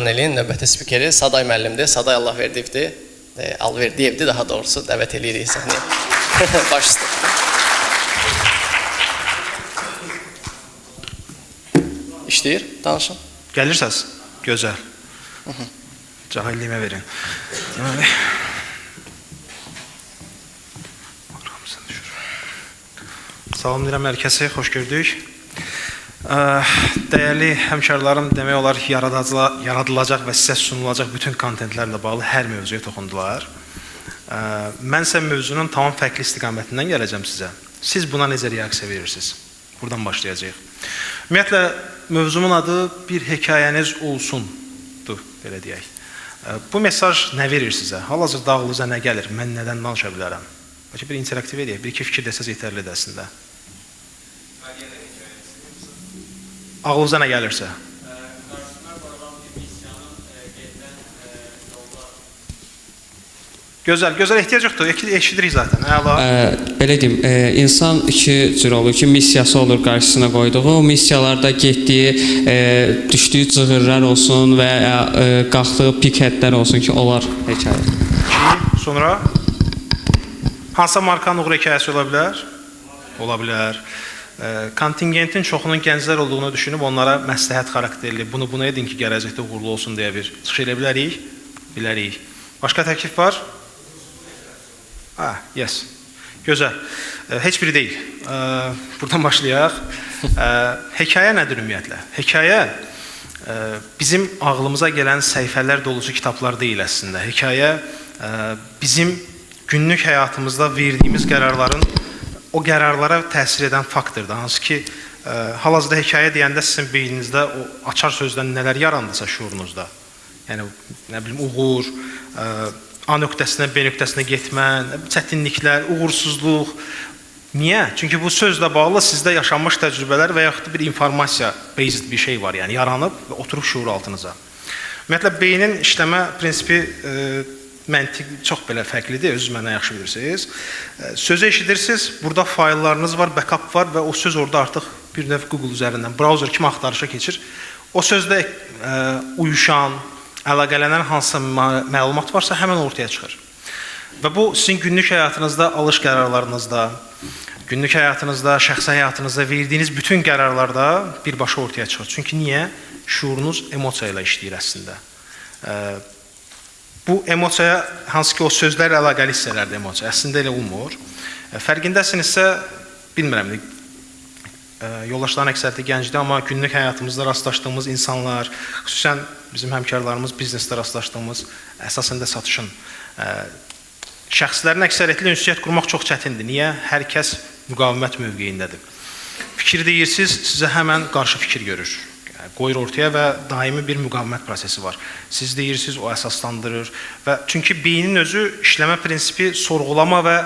Panelin növbəti spikeri Saday müəllimdir. Saday Allahverdiyevdir. Alverdiyevdir daha doğrusu. Dəvət edirik səhnəyə. Baş üstə. İşləyir, danışın. Gəlirsəz, gözəl. Cahilliyimə verin. Deməli, salamlayıram hər kəsi, xoş gördük. Dəyərli həmkarlarım, demək olar yaradılacaq və sizə sunulacaq bütün kontentlərlə bağlı hər mövzuya toxundular. Mən isə mövzunun tamam fərqli istiqamətindən gələcəm sizə. Siz buna necə reaksiya verirsiniz? Buradan başlayacağıq. Ümumiyyətlə, mövzumun adı bir hekayəniz olsundur, belə deyək. Bu mesaj nə verir sizə? Hal-hazırda ağlınıza nə gəlir? Mən nədən danışa bilərəm? Bəlkə bir interaktiv edək, bir-iki fikir desəz yetərlidir əslində. Ağlınıza nə gəlirsə? Gözəl, ehtiyac yoxdur, eşidirik zaten. Belə deyim, insan iki cür olur ki, missiyası olur qarşısına qoyduğu, o missiyalarda getdiyi, düşdüyü cığırlar olsun və qalxdığı piketlər olsun ki, onlar hekayə. Sonra, hansısa markanın uğur hekayəsi ola bilər? Ola bilər. Kontingentin çoxunun gənclər olduğunu düşünüb, onlara məsləhət xarakterli, bunu edin ki, gələcəkdə uğurlu olsun deyə bir çıxış elə bilərik? Bilərik. Başqa təklif var? Yes. Gözəl. Heç biri deyil. Buradan başlayaq. Hekayə nədir ümumiyyətlə? Hekayə bizim ağlımıza gələn səhifələr dolusu kitablar deyil əslində. Hekayə bizim günlük həyatımızda verdiyimiz qərarların o qərarlara təsir edən faktordur. Hansı ki, hal-hazırda hekayə deyəndə sizin beyninizdə o açar sözdən nələr yarandısa şuurunuzda. Yəni, nə bilim, uğur, A nöqtəsindən B nöqtəsinə getmə, çətinliklər, uğursuzluq. Niyə? Çünki bu sözlə bağlı sizdə yaşanmış təcrübələr və yaxud bir informasiya-based bir şey var, yəni yaranıb və oturub şuur altınıza. Ümumiyyətlə, beynin işləmə prinsipi məntiq çox belə fərqlidir, özünüz məndən yaxşı bilirsiniz. Sözü eşidirsiniz, burada fayllarınız var, backup var və o söz orada artıq bir növ Google üzərindən, browser kimi axtarışa keçir. O sözdə uyuşan, əlaqələnən hansısa məlumat varsa həmən ortaya çıxır. Və bu sizin günlük həyatınızda, alış qərarlarınızda, günlük həyatınızda, şəxsi həyatınızda verdiyiniz bütün qərarlarda birbaşa ortaya çıxır. Çünki niyə? Şuurunuz emosiya ilə işləyir əslində. Bu emosiyaya, hansı ki o sözlər əlaqəli hissələrdir emosiya, əslində elə olmur. Fərqindəsinizsə, bilmirəm, yoldaşların əksəriyyəti gəncdir, amma günlük həyatımızda rastlaşdığımız insanlar, xüsusən bizim həmkarlarımız biznesdə rastlaşdığımız, əsasən də satışın şəxslərin əksəriyyətlə ünsiyyət qurmaq çox çətindir. Niyə? Hər kəs müqavimət mövqeyindədir. Fikir deyirsiniz, sizə həmən qarşı fikir görür. Qoyur ortaya və daimi bir müqavimət prosesi var. Siz deyirsiniz, o əsaslandırır. Çünki beynin özü işləmə prinsipi sorğulama və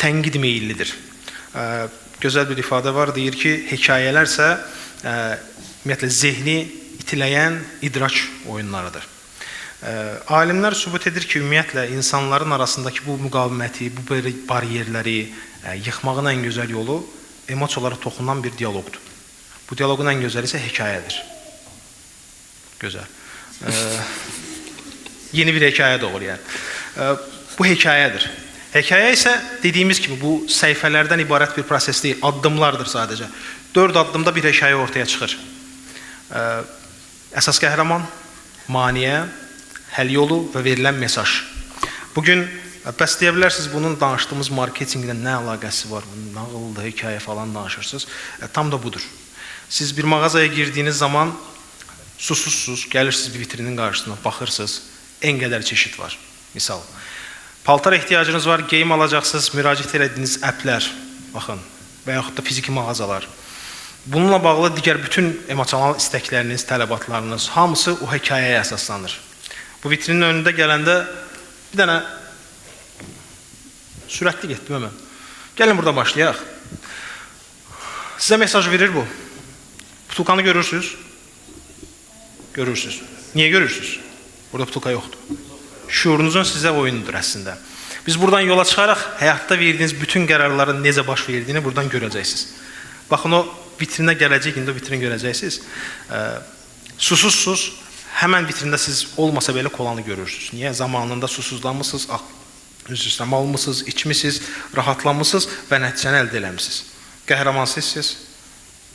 tənqid meyillidir. Gözəl bir ifadə var, deyir ki, hekayələr isə ümumiyyətlə zehni itiləyən idraç oyunlarıdır. Alimlər sübut edir ki, ümumiyyətlə insanların arasındakı bu müqaviməti, bu bariyerləri yıxmağın ən gözəl yolu emosiyalara toxunan bir diyaloqdur. Bu diyaloqun ən gözəli isə hekayədir. Gözəl. Yeni bir hekayə doğur yəni. Bu hekayədir. Hekayə isə dediyimiz kimi bu səhifələrdən ibarət bir proses deyil, addımlardır sadəcə. 4 addımda bir hekayə ortaya çıxır. Əsas qəhrəman, maniyə, həll yolu və verilən mesaj. Bugün bəs deyə bilərsiniz, bunun danışdığımız marketinqlə nə əlaqəsi var, nağıldır, hekayə falan danışırsınız. Tam da budur. Siz bir mağazaya girdiyiniz zaman susuzsuz, gəlirsiniz bir vitrinin qarşısına, baxırsınız, en qədər çeşid var. Misal, paltar ehtiyacınız var, geyim alacaqsınız, müraciət edədiyiniz əplər, baxın, və yaxud da fiziki mağazalar. Bununla bağlı digər bütün emosional istəkləriniz, tələbatlarınız, hamısı o hekayəyə əsaslanır. Bu vitrinin önündə gələndə bir dənə sürətli getdim hemen. Gəlin burada başlayaq. Sizə mesaj verir bu. Butulkanı görürsünüz. Görürsünüz. Niyə görürsünüz? Burada butulka yoxdur. Şuurunuzun sizə oyunudur əslində. Biz buradan yola çıxaraq həyatda verdiyiniz bütün qərarların necə baş verdiyini buradan görəcəksiniz. Baxın, o vitrinə gələcək, indi o vitrini görəcəksiniz. Susuzsuz, həmən vitrində siz olmasa belə kolanı görürsünüz. Niyə? Zamanında susuzlanmısınız, üzrüstəm almısınız, içmisiniz, rahatlanmısınız və nəticəni əldə eləmişsiniz. Qəhrəmansınız,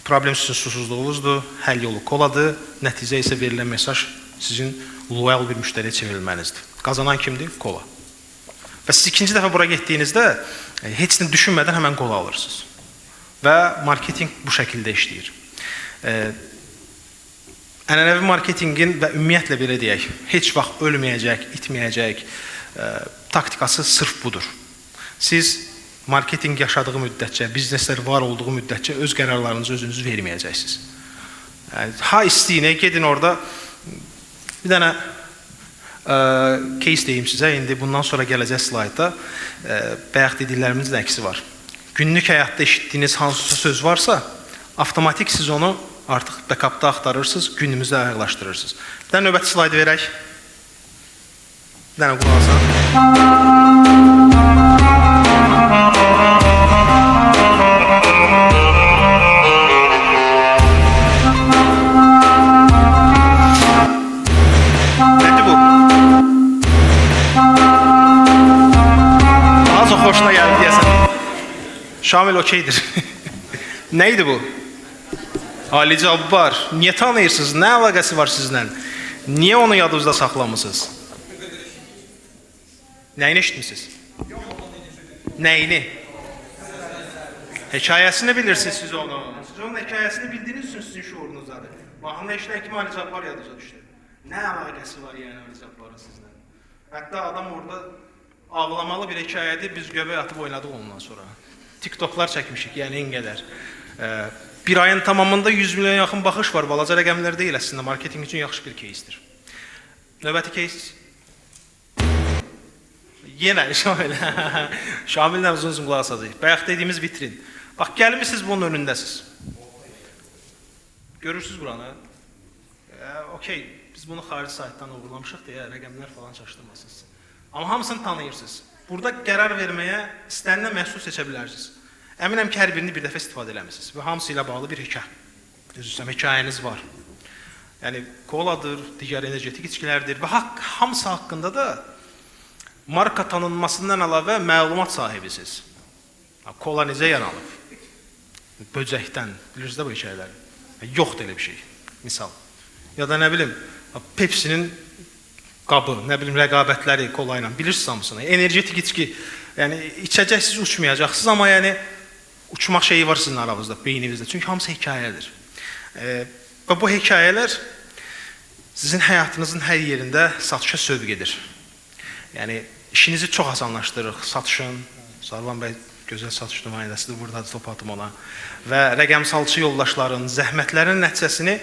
problem sizin susuzluğunuzdur, həll yolu koladır, nəticə isə verilən mesaj sizin loyal bir müştəriyə çevrilmənizdir. Qazanan kimdir? Kola. Və siz ikinci dəfə bura getdiyinizdə heç nə düşünmədən həmən kola alırsınız. Və marketinq bu şəkildə işləyir. Ənənəvi marketinqin və ümumiyyətlə belə deyək, heç vaxt ölməyəcək, itməyəcək taktikası sırf budur. Siz marketinq yaşadığı müddətcə, bizneslər var olduğu müddətcə öz qərarlarınızı özünüz verməyəcəksiniz. Ha istəyinə, gedin orada bir dənə case deyim sizə, indi bundan sonra gələcək slaytda bayaq dediklərimizin əksi var. Günlük həyatda eşitdiyiniz hansısa söz varsa, avtomatik siz onu artıq backupda axtarırsınız, günümüzdə ayaqlaşdırırsınız. Bir dənə növbəti slaydı verək. Bir dənə qulaq asaq. Şamil okeydir. Neydi bu? Ali Cabbar. Niye tanıyırsınız? Ne əlaqəsi var sizlə? Niye onu yadınızda saxlamısınız? Nəyini eşitmişsiniz? Nəyini? Hekayəsini bilirsiniz siz onu. Siz onun hekayəsini bildiğiniz için sizin şuurunuzdadır. Mahnı eşitən kimi Ali Cabbar yadınıza düşdü. Ne əlaqəsi var yani Ali Cabbar'ın sizlə? Hatta adam orada ağlamalı bir hekayədir. Biz göbək atıb oynadık ondan sonra. TikToklar çəkmişik, yəni en qədər. Bir ayın tamamında 100 milyon yaxın baxış var. Balaca rəqəmlər deyil əslində. Marketing üçün yaxşı bir кейsdir. Növbəti keys. Yenə Şamil. Şamillə uzun qulaq asacaq. Bayaq dediyimiz vitrin. Bax, gəlmişsiniz bunun önündəsiz. Görürsünüz buranı. Okey, biz bunu xarici saytdan uğurlamışıq deyə rəqəmlər falan çaşdırmasınız. Amma hamısını tanıyırsınız. Burada qərar verməyə istənilən məhsul seçə bilərsiniz. Əminəm ki, hər birini bir dəfə istifadə eləmişsiniz və hamısı ilə bağlı bir hekayəniz var. Yəni, koladır, digər energetik içkilərdir və hamısı haqqında da marka tanınmasından əlavə məlumat sahibisiniz. Kola necə yanalıb? Böcəkdən, bilirsiniz də bu hekayələri. Yoxdur elə bir şey, misal. Ya da nə bilim, Pepsi'nin qabı, nə bilim, rəqabətləri kola ilə, bilirsiniz hamısını. Energetik içki, yəni içəcəksiniz, uçmayacaqsınız, amma yəni uçmaq şeyi var sizin aranızda, beyninizdə. Çünki hamısı hekayədir. Və bu hekayələr sizin həyatınızın hər yerində satışa sövq edir. Yəni, işinizi çox asanlaşdırır, satışın. Sarvan bəy gözəl satış nümayəndəsidir, burada top atım ona. Və rəqəmsalçı yoldaşların, zəhmətlərin nəticəsini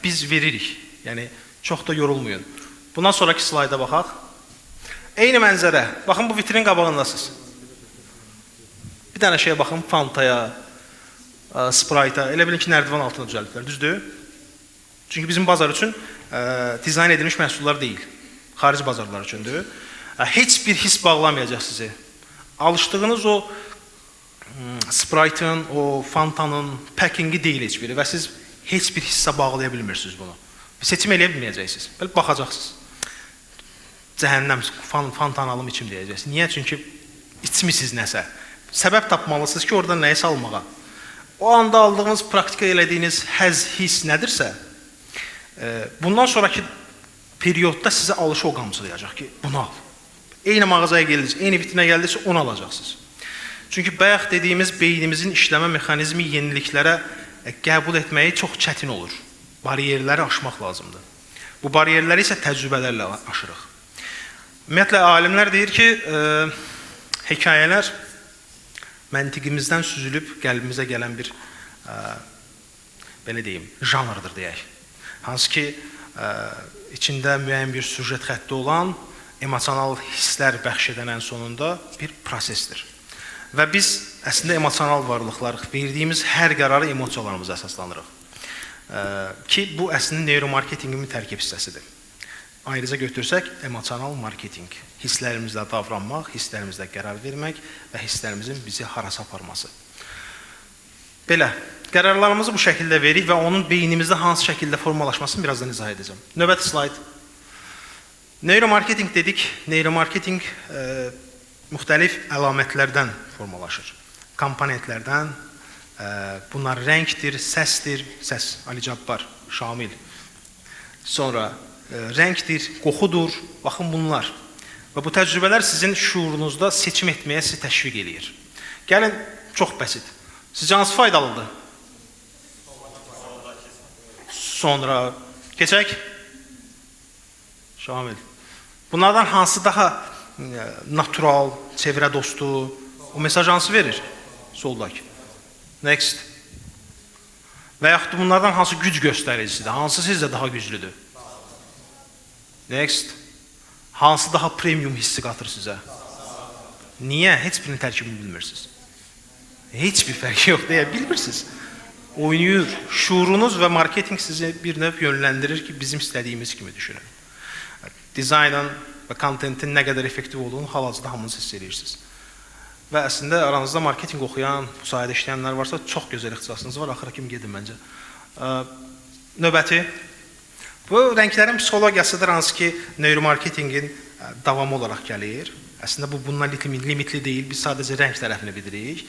biz veririk. Yəni, çox da yorulmayın. Bundan sonraki slayda baxaq. Eyni mənzərə. Baxın, bu vitrin qabağındasınız. Bir dənə şeyə baxın, Fantaya, Sprite'a. Elə bilin ki, nərdivan altına düzəldiblər. Düzdür? Çünki bizim bazar üçün dizayn edilmiş məhsullar deyil. Xarici bazarlar üçündür. Heç bir his bağlamayacaq sizi. Alışdığınız o Sprite'ın, o Fanta'nın packingi deyil heç biri və siz heç bir hissə bağlaya bilmirsiniz bunu. Seçim eləyə bilməyəcəksiniz. Belə baxacaqsınız. Cəhənnəm, Fanta'nı alım içim deyəcəksiniz. Niyə? Çünki içmisiniz nəsə. Səbəb tapmalısınız ki, oradan nəyisə almağa. O anda aldığınız, praktika elədiyiniz həzz, hiss nədirsə, bundan sonraki periyodda sizə alışı o qamçılayacaq ki, bunu al. Eyni mağazaya gəldiniz, eyni vitrinə gəldinizsə, onu alacaqsınız. Çünki bayaq dediyimiz beynimizin işləmə mexanizmi yeniliklərə qəbul etməyi çox çətin olur. Bariyerləri aşmaq lazımdır. Bu bariyerləri isə təcrübələrlə aşırıq. Ümumiyyətlə, alimlər deyir ki, hekayələr məntiqimizdən süzülüb qəlbimizə gələn bir, belə deyim, janrdır deyək. Hansı ki, içində müəyyən bir süjet xətti olan, emosional hisslər bəxş edən ən sonunda bir prosesdir. Və biz əslində emosional varlıqlarıq. Verdiyimiz hər qərarı emosiyalarımıza əsaslanırıq. Ki, bu əslində neuromarketingimin tərkib hissəsidir. Ayrıca götürsək, emosional marketing. Hisslərimizlə davranmaq, hisslərimizlə qərar vermək və hisslərimizin bizi harasa aparması. Belə, qərarlarımızı bu şəkildə veririk və onun beynimizdə hansı şəkildə formalaşmasını birazdan izah edəcəm. Növbəti slayd. Neuromarketing dedik. Neuromarketing müxtəlif əlamətlərdən formalaşır. Komponentlərdən, bunlar rəngdir, səsdir, səs, Ali Cabbar, Şamil. Sonra rəngdir, qoxudur, baxın bunlar. Və bu təcrübələr sizin şuurunuzda seçim etməyə sizi təşviq eləyir. Gəlin, çox bəsit. Sizcə hansı faydalıdır? Sonra, keçək. Şamil. Bunlardan hansı daha natural, çevrə dostu, o mesaj hansı verir? Soldakı. Next. Və yaxud bunlardan hansı güc göstəricisidir? Hansı sizdə daha güclüdür? Next. Hansı daha premium hissi qatır sizə? Niyə? Heç birinin tərkibini bilmirsiniz. Heç bir fərqi yox deyə bilmirsiniz. Oynayır. Şuurunuz və marketing sizi bir növ yönləndirir ki, bizim istədiyimiz kimi düşünün. Dizaynın və kontentin nə qədər effektiv olduğunu hal-hazırda hamınız hiss edirsiniz. Və əslində aranızda marketing oxuyan, bu sahədə işləyənlər varsa, çox gözəl ixtisasınız var. Axıra kimi gedin məncə. Növbəti. Bu rənglərin psixologiyasıdır, hansı ki, neuromarketingin davamı olaraq gəlir. Əslində bu bundan limitli deyil, biz sadəcə rəng tərəfini bilirik.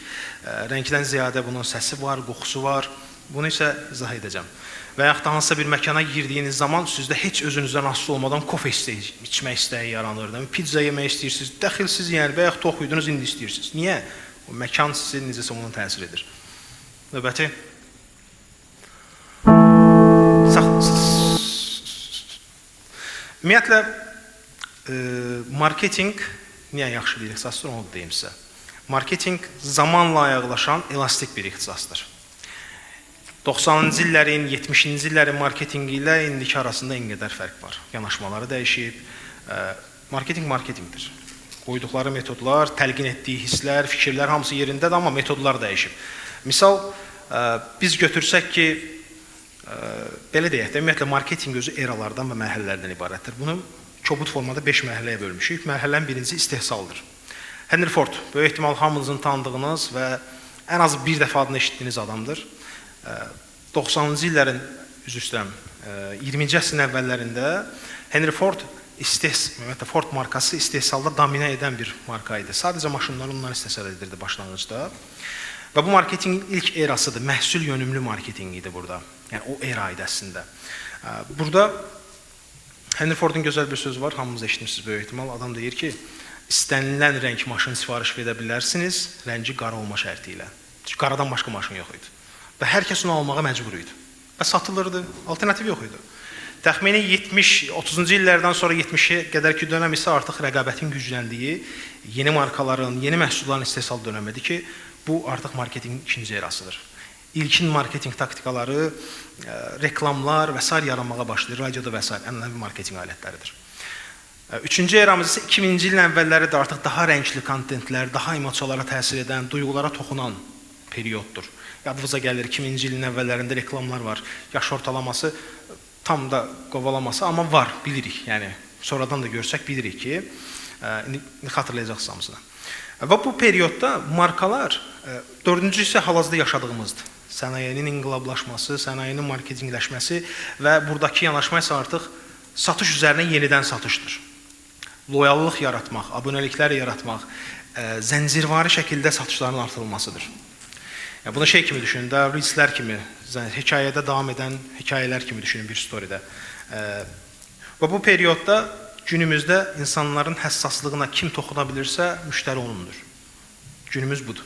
Rəngdən ziyadə bunun səsi var, qoxusu var. Bunu isə izah edəcəm. Və yaxud da hansısa bir məkana girdiyiniz zaman sizdə heç özünüzdən asılı olmadan kofe içmək istəyi yaranır. Pizza yemək istəyirsiniz, dəxilsiz yəni və yaxud toxuydunuz, indi istəyirsiniz. Niyə? O məkan sizin necəsə onun təsir edir. Növbəti. Ümumiyyətlə, marketing, niyə yaxşı bir ixtisasdır, onu deyim sizə. Marketing zamanla ayaqlaşan elastik bir ixtisasdır. 90-cı illərin, 70-ci illərin marketingi ilə indiki arasında en qədər fərq var. Yanaşmaları dəyişib. Marketing marketingdir. Qoyduqları metodlar, təlqin etdiyi hisslər, fikirlər hamısı yerindədir, amma metodlar dəyişib. Misal, biz götürsək ki, belə deyək də, ümumiyyətlə, marketing özü eralardan və mərhələlərdən ibarətdir. Bunu kobud formada 5 mərhələyə bölmüşük. Mərhələnin birincisi istehsaldır. Henry Ford, böyük ehtimal hamınızın tanıdığınız və ən az bir dəfə adını eşitdiyiniz adamdır. 90-cı illərin, üzr istəyirəm, 20-ci əsrin əvvəllərində Henry Ford, Ford markası istehsalda dominə edən bir marka idi. Sadəcə maşınlar ondan istehsal edirdi başlanğıcda. Və bu marketingin ilk erasıdır. Məhsul yönümlü marketing idi burada. Yəni, o era idi əslində. Burada Henry Fordun gözəl bir sözü var, hamımız eşitmişsiniz böyük ehtimal. Adam deyir ki, istənilən rəng maşın sifariş edə bilərsiniz, rəngi qara olma şərti ilə. Çünki qaradan başqa maşın yox idi. Və hər kəs onu almağa məcbur idi. Və satılırdı, alternativ yox idi. Təxmini 30-cu illərdən sonra 70-ə qədərki dönəm isə artıq rəqabətin gücləndiyi, yeni markaların, yeni məhsulların istehsal dönəmidir ki, bu artıq marketinqin ikinci erasıdır. İlkin marketinq taktikaları, reklamlar və s. yaranmağa başlayır, radioda və s. ənənəvi marketinq alətləridir. Üçüncü eramız isə 2000-ci ilin əvvəlləridir, artıq daha rəngli kontentlər, daha emosiyalara təsir edən, duyğulara toxunan periyoddur. Yadınıza gəlir, 2000-ci ilin əvvəllərində reklamlar var, yaş ortalaması tam da qovalaması, amma var, bilirik. Yəni, sonradan da görsək bilirik ki, indi xatırlayacaqsınız hamısına. Və bu periyodda markalar, dördüncü isə hal-hazırda yaşadığımızdır. Sənayenin inqilablaşması, sənayenin marketingləşməsi və buradakı yanaşma isə artıq satış üzərinə yenidən satışdır. Loyallıq yaratmaq, abunəliklər yaratmaq, zəncirvari şəkildə satışların artırılmasıdır. Bunu şey kimi düşünün, reelslər kimi, hekayədə davam edən hekayələr kimi düşünün bir storydə. Və bu periyodda günümüzdə insanların həssaslığına kim toxuna bilirsə, müştəri onundur. Günümüz budur.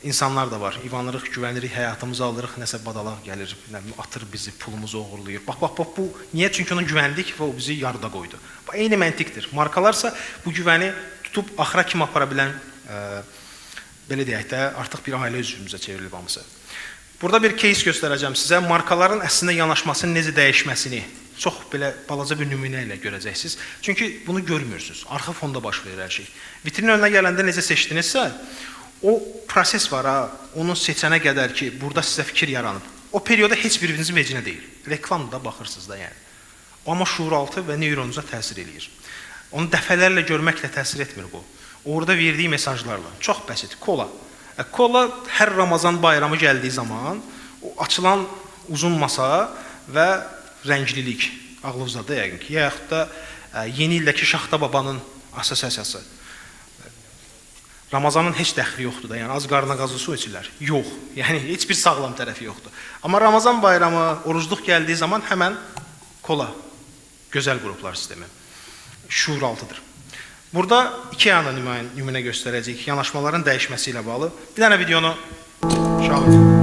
İnsanlar da var, ivanırıq, güvənirik, həyatımızı alırıq, nəsə badalaq gəlir, atır bizi, pulumuzu oğurlayır. Bax, bu, niyə? Çünki ona güvəndik və o bizi yarıda qoydu. Bu, eyni məntiqdir. Markalarsa bu güvəni tutub axıra kim apara bilən, belə deyək də, artıq bir ailə üzvümüzə çevrilib hamısı. Burada bir case göstərəcəm sizə, markaların əslində yanaşmasının necə dəyişməsini çox belə balaca bir nümunə ilə görəcəksiniz. Çünki bunu görmürsünüz, arxa fonda baş verir hər şey. Vitrin önünə gələndə necə seçdinizsə, o proses var, onu seçənə qədər ki, burada sizə fikir yaranıb. O periyoda heç birinizin vecinə deyil. Reklamda baxırsınız da yəni. Amma şuuraltı və neyronunuza təsir eləyir. Onu dəfələrlə görməklə təsir etmir bu. Orada verdiyi mesajlarla. Çox bəsit. Kola. Kola hər Ramazan bayramı gəldiyi zaman o açılan uzun masa və rənglilik ağlınızda yəqin ki, yaxud da yeni ildəki Şaxta babanın assosiasiyası. Ramazanın heç dəxli yoxdur da, yəni az qarına qazı su içirlər. Yox, yəni heç bir sağlam tərəfi yoxdur. Amma Ramazan bayramı, orucluq gəldiyi zaman həmən kola, gözəl qruplar sistemi, şuur altıdır. Burada IKEA-da nümunə göstərəcəyik, yanaşmaların dəyişməsi ilə bağlı. Bir dənə videonu şahid.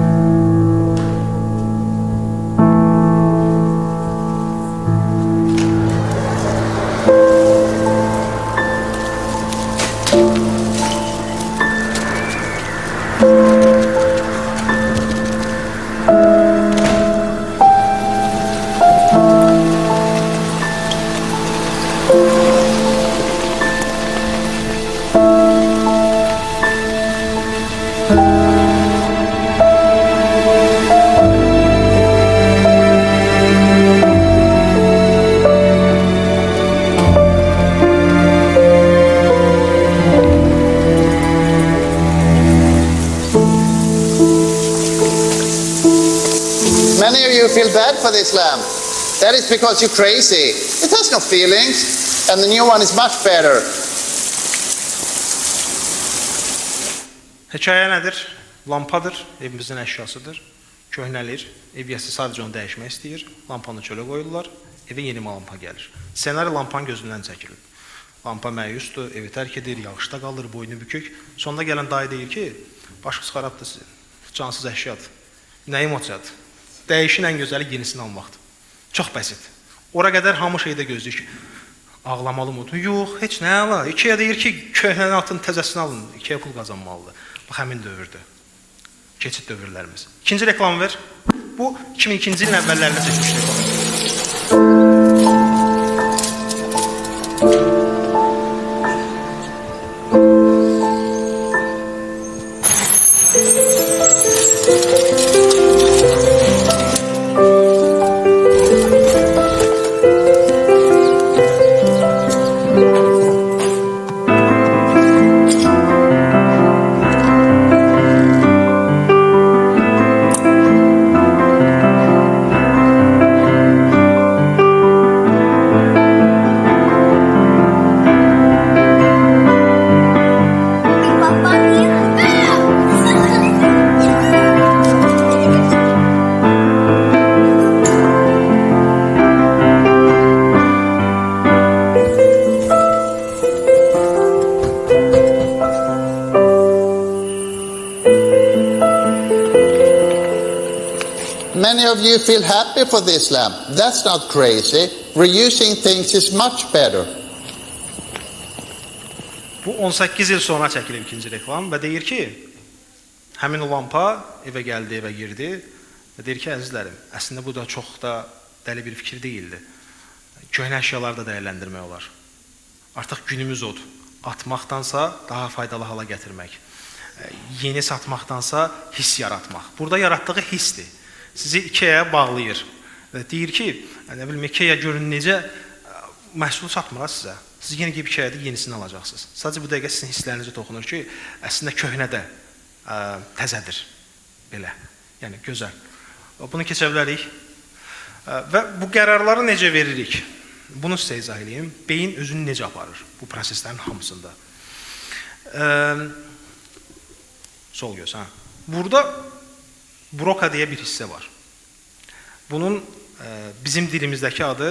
Many of you feel bad for this lamp. That is because you're crazy. It has no feelings, and the new one is much better. Hekayə nədir? Lampadır, evimizin əşyasıdır. Köhnəlir, ev yəsi sadəcə onu dəyişmək istəyir. Lampanı çölə qoyurlar, evə yeni lampa gəlir. Ssenari lampanın gözündən çəkilir. Lampa məyusdur, evi tərk edir, yağışda qalır, boynu bükük. Sonunda gələn dayı deyir ki, başınız xarabdır sizin, cansız əşyadır. Nəyi moçadır? Dəyişin ən gözəli yenisini almaqdır. Çox bəsit. Ora qədər hamı şeydə gözləyir ki, ağlamalı mı? Yox, heç nə ala. IKEA deyir ki, köhnəni atın, təzəsini alın. IKEA pul qazanmalıdır. Bax, həmin dövrdür. Keçid dövrlərimiz. İkinci reklam ver. Bu, 2002-ci ilin əvvəllərində çəkmiş reklam. Many of you feel happy for this lamp. That's not crazy. Reusing things is much better. Bu 18 il sonra çəkilib ikinci reklam və deyir ki, həmin o lampa evə gəldi, evə girdi və deyir ki, əzizlərim, əslində bu da çox da dəli bir fikir deyildi. Köhnə əşyaları da dəyərləndirmək olar. Artıq günümüz odur. Atmaqdansa daha faydalı hala gətirmək. Yeni satmaqdansa hiss yaratmaq. Burada yaratdığı hissdir. Sizi IKEA-ya bağlayır. Deyir ki, nə bilim, IKEA görün necə məhsul satmır sizə. Siz yenə gəlib IKEA-da yenisini alacaqsınız. Sadəcə bu dəqiqə sizin hisslərinizə toxunur ki, əslində köhnədə təzədir. Belə. Yəni, gözəl. Bunu keçə bilərik. Və bu qərarları necə veririk? Bunu sizə izah edeyim. Beyin özünü necə aparır bu proseslərin hamısında? Sol göz, ha. Burada Broca deyə bir hissə var. Bunun bizim dilimizdəki adı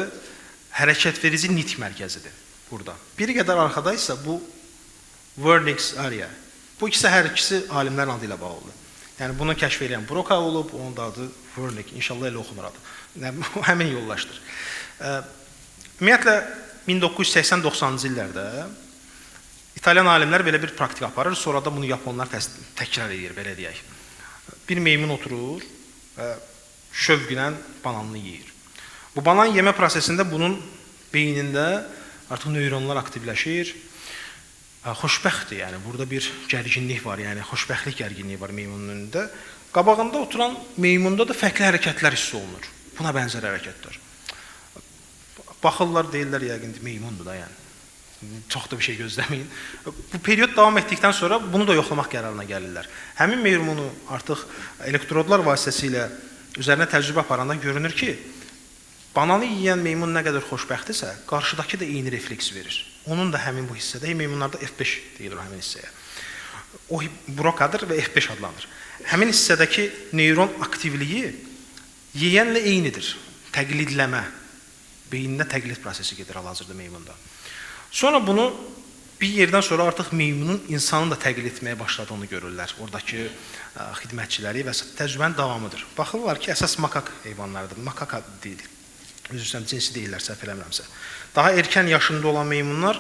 hərəkət verici nitq mərkəzidir. Burada. Bir qədər arxada isə bu Wernicke's area. Bu ikisi hər ikisi alimlərin adı ilə bağlıdır. Yəni bunu kəşf edən Broca olub, onun da adı Wernicke. İnşallah elə oxunur adı. Həmin yollaşdır. Ümumiyyətlə 1980-90-cı illərdə İtalyan alimlər belə bir praktik aparır, sonra da bunu yaponlar təkrar edir, belə deyək. Bir meymun oturur və şövqlə bananını yeyir. Bu banan yemə prosesində bunun beynində artıq nöyronlar aktivləşir. Xoşbəxtdir, yəni burada bir gərginlik var, yəni xoşbəxtlik gərginliyi var meymunun önündə. Qabağında oturan meymunda da fərqli hərəkətlər hiss olunur. Buna bənzər hərəkətlər. Baxırlar, deyirlər, yəqin meymundur da, yəni. Çox da bir şey gözləməyin. Bu period davam etdikdən sonra bunu da yoxlamaq qərarına gəlirlər. Həmin meymunu artıq elektrodlar vasitəsilə üzərinə təcrübə aparanda görünür ki, bananı yeyən meymun nə qədər xoşbəxtdirsə, qarşıdakı da eyni refleks verir. Onun da həmin bu hissədə, meymunlarda F5 deyilir həmin hissəyə. O brokadır və F5 adlanır. Həmin hissədəki neyron aktivliyi yeyənlə eynidir. Təqlidləmə. Beynində təqlid prosesi gedir hal-hazırda meymunda. Sonra bunu bir yerdən sonra artıq meymunun insanı da təqlid etməyə başladığını görürlər. Oradakı xidmətçiləri və təcrübənin davamıdır. Baxırlar ki, əsas makak heyvanlarıdır. Makaka deyilir. Üzrsən cinsi deyirlər, səhv eləmirəmsə. Daha erkən yaşında olan meymunlar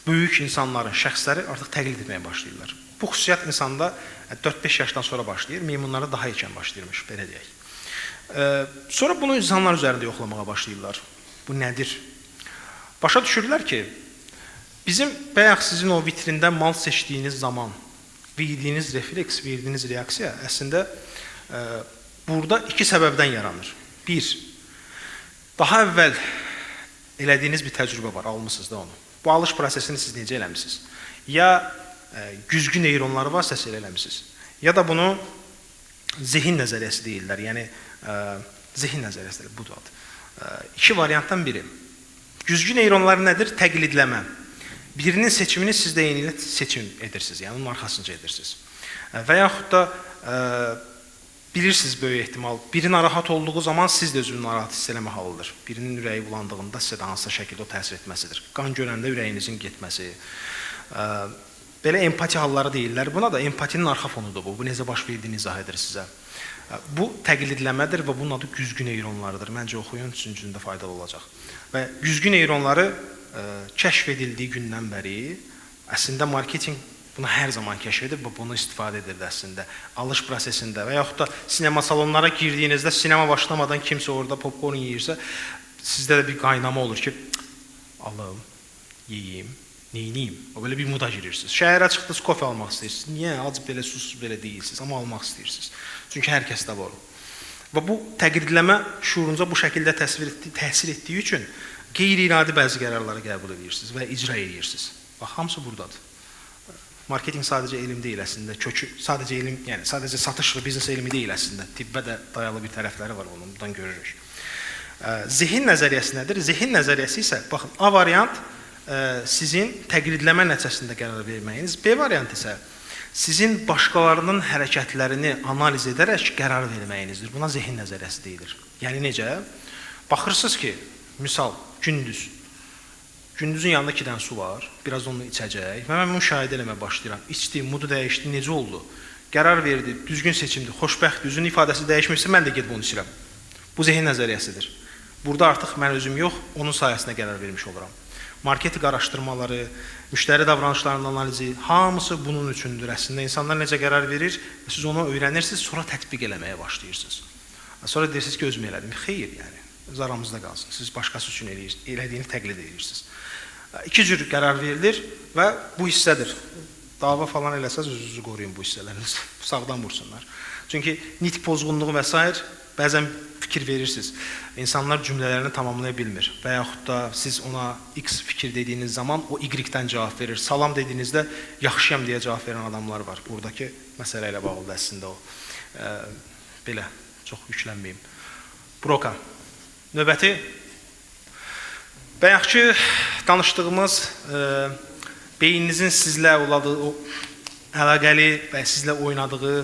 böyük insanların, şəxsləri artıq təqlid etməyə başlayırlar. Bu xüsusiyyət insanda 4-5 yaşdan sonra başlayır, meymunlara daha erkən başlayırmış, belə deyək. Sonra bunu insanlar üzərində yoxlamağa başlayırlar. Bu nədir? Başa düşürlər ki, bizim bayaq sizin o vitrində mal seçdiyiniz zaman verdiyiniz refleks, verdiyiniz reaksiya əslində burada iki səbəbdən yaranır. Bir, daha əvvəl elədiyiniz bir təcrübə var, almışsınız da onu. Bu alış prosesini siz necə eləmişsiniz? Ya güzgü neyronları vasitəsilə eləmişsiniz, ya da bunu zehin nəzəriyyəsi deyirlər, yəni zehin nəzəriyyəsi budur adı. İki variantdan biri. Güzgü neyronları nədir? Təqlidləmə. Birinin seçimini siz də eyni ilə seçim edirsiniz, yəni onun arxasınca edirsiniz. Və yaxud da bilirsiniz böyük ehtimal, biri narahat olduğu zaman siz də özünü narahat hiss eləmə halıdır. Birinin ürəyi bulandığında sizə də hansısa şəkildə o təsir etməsidir. Qan görəndə ürəyinizin getməsi. Belə empati halları deyirlər. Buna da empatinin arxa fonudur bu. Bu necə baş verdiyini izah edir sizə. Bu təqlidləmədir və bunun adı güzgü neyronlarıdır. Məncə oxuyun, sizin üçün də faydalı olacaq. Və güzgü neyronları kəşf edildiyi gündən bəri əslində marketinq bunu hər zaman kəşf edib və bunu istifadə edirdi əslində. Alış prosesində və yaxud da sinema salonlara girdiyinizdə sinema başlamadan kimsə orada popcorn yeyirsə, sizdə də bir qaynama olur ki, alım, yeyim, neyniyim? O belə bir muda girirsiniz. Şəhərə çıxdınız, kofe almaq istəyirsiniz. Niyə? Acı belə, susuz belə deyilsiniz, amma almaq istəyirsiniz. Çünki hər kəsdə var. Və bu təqlidləmə şuurunca bu şəkildə təsir etdiyi üçün qeyri-iradi bəzi qərarları qəbul edirsiniz və icra edirsiniz. Bax, hamısı buradadır. Marketinq sadəcə elm deyil əslində, kökü sadəcə elm, yəni sadəcə satış və biznes elmi deyil əslində. Tibbə də dayalı bir tərəfləri var bunun, buradan görürük. Zehin nəzəriyyəsi nədir? Zehin nəzəriyyəsi isə, baxın, A variant sizin təqlidləmə nəticəsində qərar verməyiniz, B variant isə sizin başqalarının hərəkətlərini analiz edərək qərar verməyinizdir. Buna zehin nəzəriyyəsi deyilir. Yəni necə? Baxırsınız ki, misal, gündüzün yanında 2 dənə su var, biraz onu içəcək və mən bunu müşahidə eləməyə başlayıram. İçdi, mudu dəyişdi, necə oldu? Qərar verdi, düzgün seçimdir, xoşbəxtdir, üzünün ifadəsi dəyişmirsə, mən də gedib onu içirəm. Bu zehin nəzəriyyəsidir. Burada artıq mən özüm yox, onun sayəsində qərar vermiş oluram. Marketinq araşdırmaları, müştəri davranışlarının analizi, hamısı bunun üçündür. Əslində, insanlar necə qərar verir, siz onu öyrənirsiniz, sonra tətbiq eləməyə başlayırsınız. Sonra deyirsiniz ki, özüm elədim. Xeyr, yəni, öz aramızda qalsın. Siz başqası üçün elədiyini təqlid edirsiniz. 2 cür qərar verilir və bu hissədir. Dava falan eləsəz, özünüzü qoruyun bu hissələriniz. Sağdan vursunlar. Çünki nitq pozğunluğu və s. bəzən fikir verirsiniz. İnsanlar cümlələrini tamamlaya bilmir. Və yaxud da siz ona X fikir dediyiniz zaman o Y-dən cavab verir. Salam dediyinizdə yaxşıyam deyə cavab verən adamlar var. Buradakı məsələ ilə bağlıdır əslində o. Belə, çox yüklənməyim. Broka. Növbəti. Bayaqki danışdığımız beyninizin sizlə oladığı, əlaqəli və sizlə oynadığı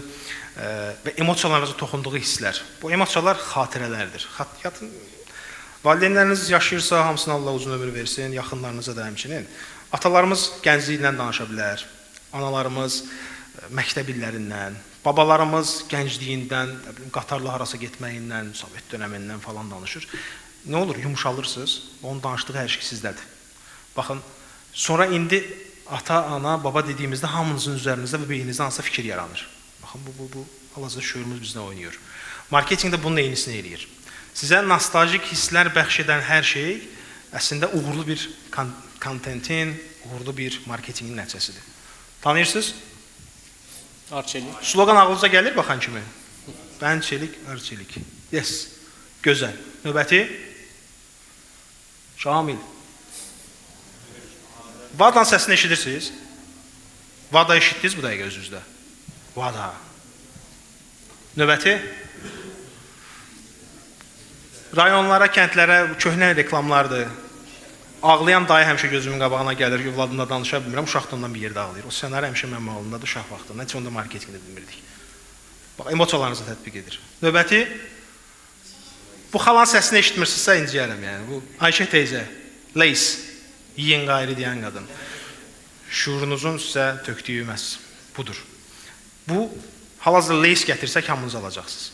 və emosiyalarınıza toxunduğu hisslər. Bu emosiyalar xatirələrdir. Valideynləriniz yaşayırsa, hamısına Allah uzun ömür versin, yaxınlarınıza da həmçinin. Atalarımız gəncliyindən danışa bilər, analarımız məktəb illərindən, babalarımız gəncliyindən, qatarla harasa getməyindən, Sovet dönəmindən falan danışır. Nə olur? Yumuşalırsınız, onun danışdığı hər şey sizdədir. Baxın, sonra indi ata, ana, baba dediyimizdə hamınızın üzərinizdə və beyninizdə hansısa fikir yaranır. Baxın, bu hal-hazırda şüurumuz bizdən oynayır. Marketinq də bunun eynisini eləyir. Sizə nostaljik hisslər bəxş edən hər şey əslində uğurlu bir kontentin, uğurlu bir marketinqin nəticəsidir. Tanıyırsınız? Arçelik. Slogan ağlınıza gəlir baxan kimi. Mən çelik, arçelik. Yes. Gözəl. Növbəti? Şamil. Vadan səsini eşidirsiniz? Vada eşitdiniz bu dəqiqə özünüzdə? Vada. Növbəti? Rayonlara, kəndlərə köhnə reklamlardır. Ağlayan dayı həmişə gözümün qabağına gəlir, övladımla danışa bilmirəm, uşaq da ondan bir yerdə ağlayır. O ssenari həmişə mənim ağlımdadır, uşaq vaxtında. Heç onda marketinqdə bilmirdik. Bax, emosiyalarınızı tətbiq edir. Növbəti, bu xalan səsini eşitmirsinizsə inciyərəm yəni. Bu Ayşə teyzə, Leys, yiyin qayri deyən qadın. Şuurunuzun sizə tökdüyü məhz budur. Bu, hal-hazırda Leys gətirsək hamınızı alacaqsınız.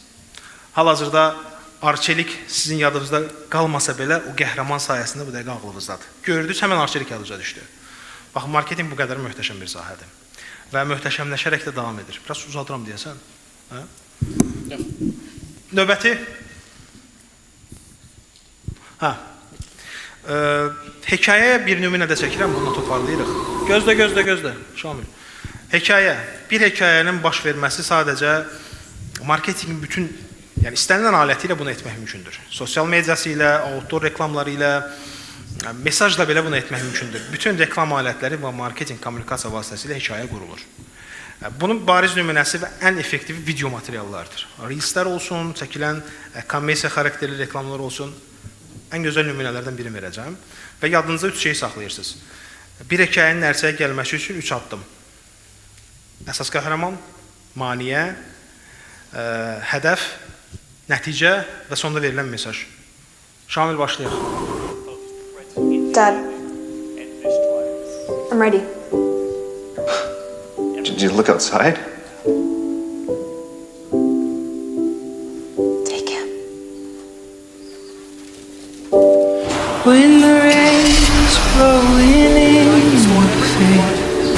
Hal-hazırda Arçelik sizin yadınızda qalmasa belə, o qəhrəman sayəsində bu dəqiqə ağlınızdadır. Gördünüz, həmən Arçelik yadınıza düşdü. Baxın, marketing bu qədər möhtəşəm bir sahədir. Və möhtəşəmləşərək də davam edir. Biraz uzadıram deyəsən. Hə? Yox. Növbəti. Hə. Hekayəyə bir nümunədə çəkirəm, bunu toparlayırıq. Gözlə, Şamil. Hekayə. Bir hekayənin baş verməsi sadəcə marketingin bütün, yəni istənilən aləti ilə bunu etmək mümkündür. Sosial mediası ilə, outdoor reklamları ilə, mesajla belə bunu etmək mümkündür. Bütün reklam alətləri və marketing kommunikasiya vasitəsilə hekayə qurulur. Bunun bariz nümunəsi və ən effektiv video materiallardır. Reelslər olsun, çəkilən kommersiya xarakterli reklamlar olsun, ən gözəl nümunələrdən birini verəcəm və yadınızda 3 şey saxlayırsınız. Bir hekayənin ərsəyə gəlməsi üçün 3 addım. Əsas qəhrəman, maniyə, hədəf, nəticə və sonda verilən mesaj. Şamil, başlayaq. Dad, I'm ready. Did you look outside? Take him. When the rain's blowing in your face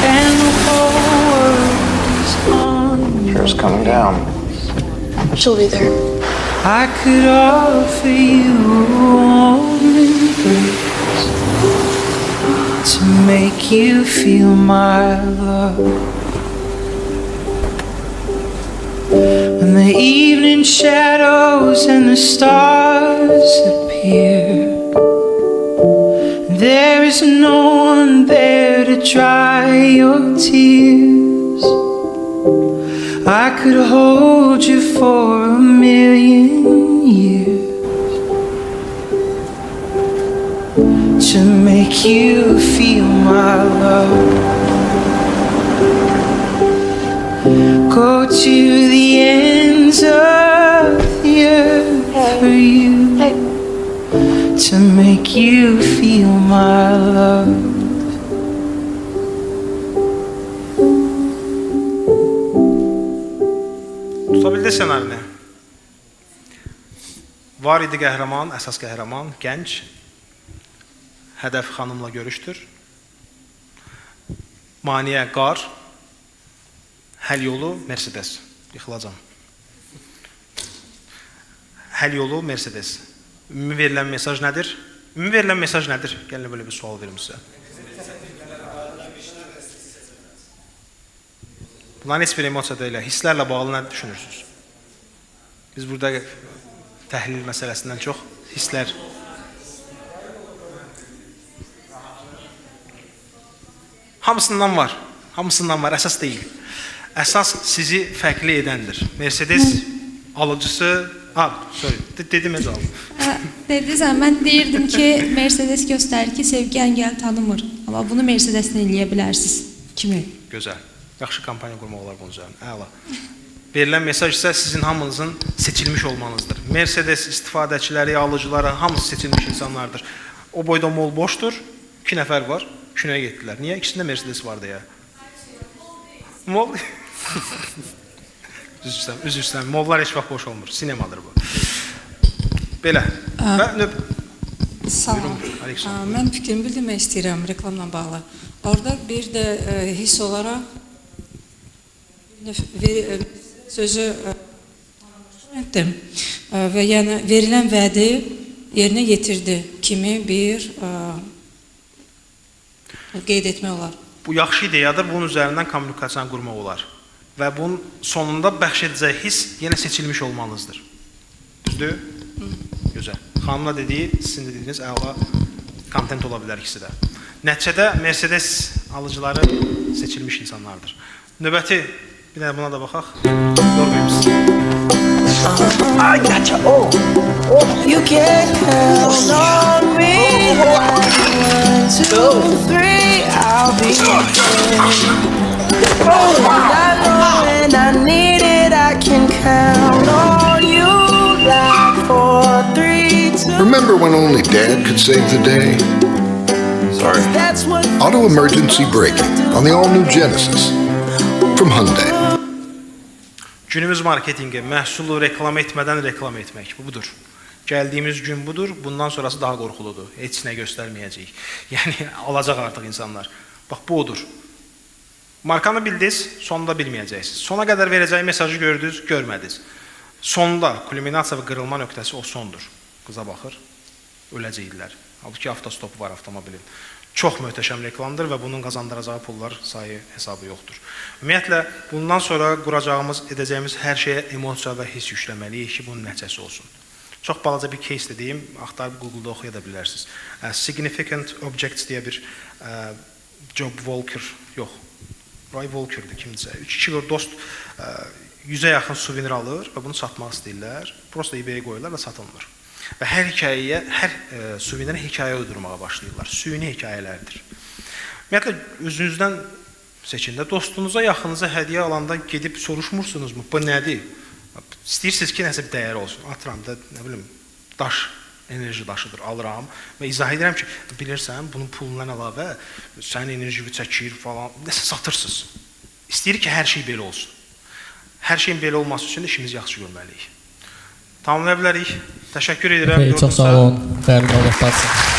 and the whole world's on your Sure, coming down. She'll be there. I could offer you a warm embrace to make you feel my love. When the evening shadows and the stars appear, there is no one there to dry your tears. I could hold you for a million years to make you feel my love. Go to the ends of the earth for you to make you feel my love. Tutabildi ssenarini. Var idi qəhrəman, əsas qəhrəman, gənc. Hədəf xanımla görüşdür. Maniyə qar. Həll yolu Mercedes. Yıxılacam. Həll yolu Mercedes. Ümumi verilən mesaj nədir? Ümumi verilən mesaj nədir? Gəlin belə bir sual verim sizə. Bunların heç bir emosiya deyil. Hisslərlə bağlı nə düşünürsünüz? Biz burada təhlil məsələsindən çox hisslər. Hamısından var. Hamısından var. Əsas deyil. Əsas sizi fərqli edəndir. Mercedes alıcısı... Dedim ez aldım. Dediysən, mən deyirdim ki, Mercedes göstərir ki, sevgi əngəl tanımır. Amma bunu Mercedeslə eləyə bilərsiniz. Kimi? Gözəl. Yaxşı kampaniya qurmaq olar bunun üzərində. Əla. Verilən mesaj isə sizin hamınızın seçilmiş olmanızdır. Mercedes istifadəçiləri, alıcıları hamısı seçilmiş insanlardır. O boyda mol boşdur. 2 nəfər var. Künəyə getdilər. Niyə? İkisində Mercedes var deyə. Mol... Üzr istəyirəm. Mollar heç vaxt boş olmur. Sinemadır bu. Belə. Sağ olun. Mən fikrimi bildirmək istəyirəm reklamla bağlı. Orada bir də hiss olaraq sözü etdim və yəni verilən vədi yerinə yetirdi kimi bir qeyd etmək olar. Bu yaxşı ideyadır, bunun üzərindən kommunikasiyanı qurmaq olar və bunun sonunda bəxş edəcək hiss yenə seçilmiş olmanızdır. Düzdür? Gözəl. Xanımla dediyi, sizin dediyiniz əla kontent ola bilər ikisi də. Nəticədə Mercedes alıcıları seçilmiş insanlardır. Növbəti bir də buna da baxaq. Yorğuyumuz. I got you. You can count on me. 1, 2, 3, I'll be I know when I need it, I can count on you like 4, 3, 2. Remember when only Dad could save the day? Sorry. That's what Auto emergency braking on the all-new Genesis from Hyundai. Günümüz marketingi məhsulu reklam etmədən reklam etmək. Bu budur. Gəldiyimiz gün budur. Bundan sonrası daha qorxuludur. Heç nə göstərməyəcəyik. Yəni alacaq artıq insanlar. Bax bu odur. Markanı bildiniz, sonunda bilməyəcəksiniz. Sona qədər verəcəyi mesajı gördünüz, görmədiniz. Sonda kulminasiya və qırılma nöqtəsi o sondur. Qıza baxır, öləcəklər. Halbuki avtostopu var avtomobilin. Çox möhtəşəm reklamdır və bunun qazandıracağı pullar sayı hesabı yoxdur. Ümumiyyətlə, bundan sonra quracağımız, edəcəyimiz hər şeyə emosiya və hiss yükləməliyik ki, bunun nəticəsi olsun. Çox balaca bir case dediyim, axtarıb Google-da oxuya da bilərsiniz. Significant Objects deyə bir Job Walker, yox, Roy Walker'dır kimdirsə. 2 dost 100-ə yaxın suvenir alır və bunu satmaq istəyirlər. Prosta eBay-yə qoyurlar və satılmır. Və hər hekayəyə, hər suvenirə hekayə uydurmağa başlayırlar. Süni hekayələrdir. Ümumiyyətlə, özünüzdən seçin də dostunuza, yaxınıza hədiyyə alanda gedib soruşmursunuzmu? Bu nədir? İstəyirsiniz ki, nəsə bir dəyər olsun. Atıram da, nə bilim, daş, enerji daşıdır, alıram və izah edirəm ki, bilirsən, bunun pulundan əlavə sənin enerjini çəkir falan, nəsə satırsınız. İstəyirik ki, hər şey belə olsun. Hər şeyin belə olması üçün də işimizi yaxşı görməliyik. Tamamlaya bilərik. Təşəkkür edirəm. Çox sağ olun. Xeyirli olsun.